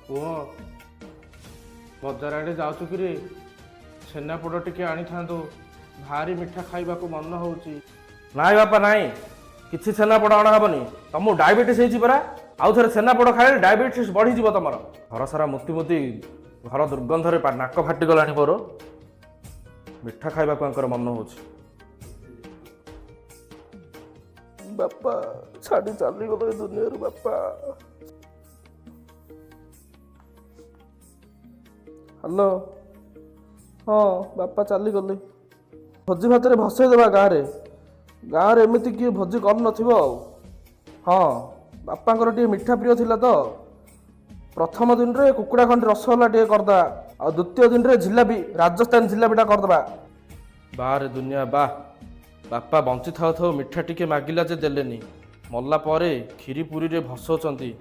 ପୁଅ ବଜାର ଆଡ଼େ ଯାଉଛୁ କିରେ? ଛେନାପୋଡ଼ ଟିକେ ଆଣିଥାନ୍ତୁ, ଭାରି ମିଠା ଖାଇବାକୁ ମନ ହଉଛି। ନାଇଁ ବାପା ନାଇଁ, କିଛି ଛେନାପୋଡ଼ ଅଣା ହେବନି। ତମକୁ ଡାଇବେଟିସ୍ ହେଇଛି ପରା, ଆଉ ଥରେ ଛେନାପୋଡ଼ ଖାଇଲେ ଡାଇବେଟିସ୍ ବଢ଼ିଯିବ ତମର। ଘର ସାରା ମୁତି ମୁତି ଘର ଦୁର୍ଗନ୍ଧରେ ନାକ ଫାଟିଗଲାଣି ମୋର। ମିଠା ଖାଇବାକୁ ଆଙ୍କର ମନ ହଉଛି। ବାପା ଛାଡ଼ି ଚାଲିଗଲେ ଏ ଦୁନିଆରୁ ବାପା। ହ୍ୟାଲୋ, ହଁ ବାପା ଚାଲିଗଲେ। ଭୋଜି ଭାତରେ ଭସେଇ ଦେବା ଗାଁରେ। ଗାଁରେ ଏମିତି କିଏ ଭୋଜି କରୁନଥିବ ଆଉ। ହଁ, ବାପାଙ୍କର ଟିକେ ମିଠା ପ୍ରିୟ ଥିଲା ତ। ପ୍ରଥମ ଦିନରେ କୁକୁଡ଼ା ଖଣ୍ଡି ରସଗୋଲା ଟିକେ କରିଦେବା, ଆଉ ଦ୍ୱିତୀୟ ଦିନରେ ଜିଲାପି, ରାଜସ୍ଥାନ ଜିଲାପିଟା କରିଦେବା। ବାରେ ଦୁନିଆ ବା। ବାପା ବଞ୍ଚିଥାଉ ଥାଉ ମିଠା ଟିକେ ମାଗିଲା ଯେ ଦେଲେନି, ମଲା ପରେ କ୍ଷୀରି ପୁରୀରେ ଭସଉଛନ୍ତି।